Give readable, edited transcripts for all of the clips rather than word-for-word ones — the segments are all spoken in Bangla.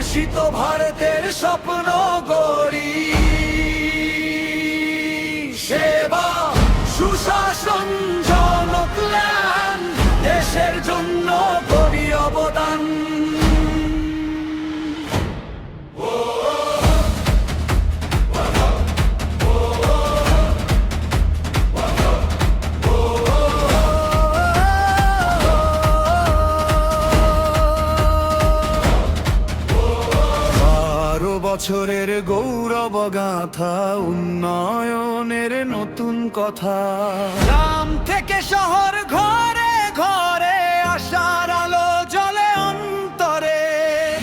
বিকশিত ভারতের স্বপ্ন গড়ি। সেবা, সুশাসন, জনকল্যাণ, দেশের জন্য করি অবদান। বছরের গৌরব গাথা, উন্নয়নের নতুন কথা। গ্রাম থেকে শহর, ঘরে ঘরে আশার আলো জ্বলে অন্তরে।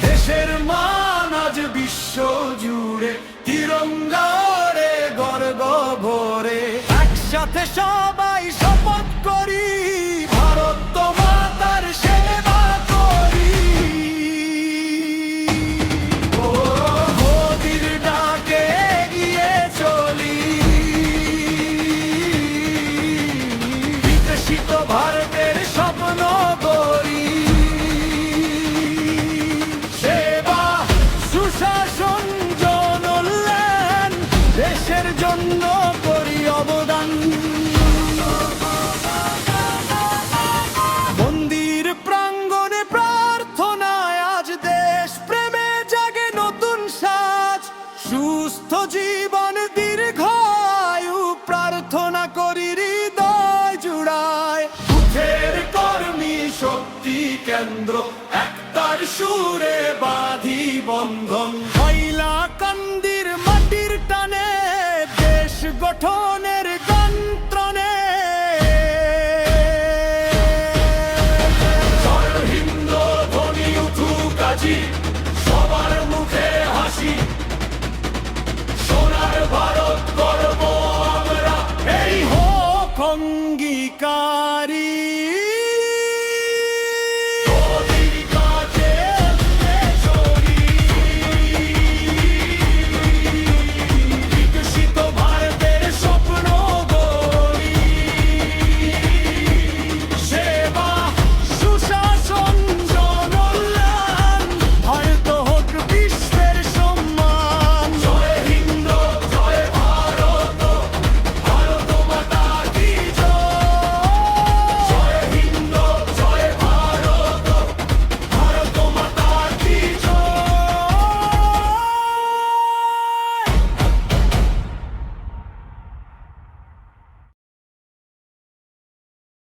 দেশের মান আজ বিশ্ব জুড়ে, তিরঙ্গা ওড়ে গর্ব ভরে। একসাথে সবাই শপথ করি, ভারত মাতার সেবা করি। ভারতের স্বপ্ন গড়ি। সেবা, সুশাসন, জনকল্যাণ, দেশের জন্য করি অবদান। মন্দির প্রাঙ্গণে প্রার্থনায় আজ দেশ প্রেমে জাগে নতুন সাজ। সুস্থ জীবন, দীর্ঘ আয়ু প্রার্থনা করি হৃদয় জুড়ায়। কর্মী শক্তি কেন্দ্র, একতার সুরে বাঁধি বন্ধন। হাইলাকান্দির মাটির টানে দেশ গঠনে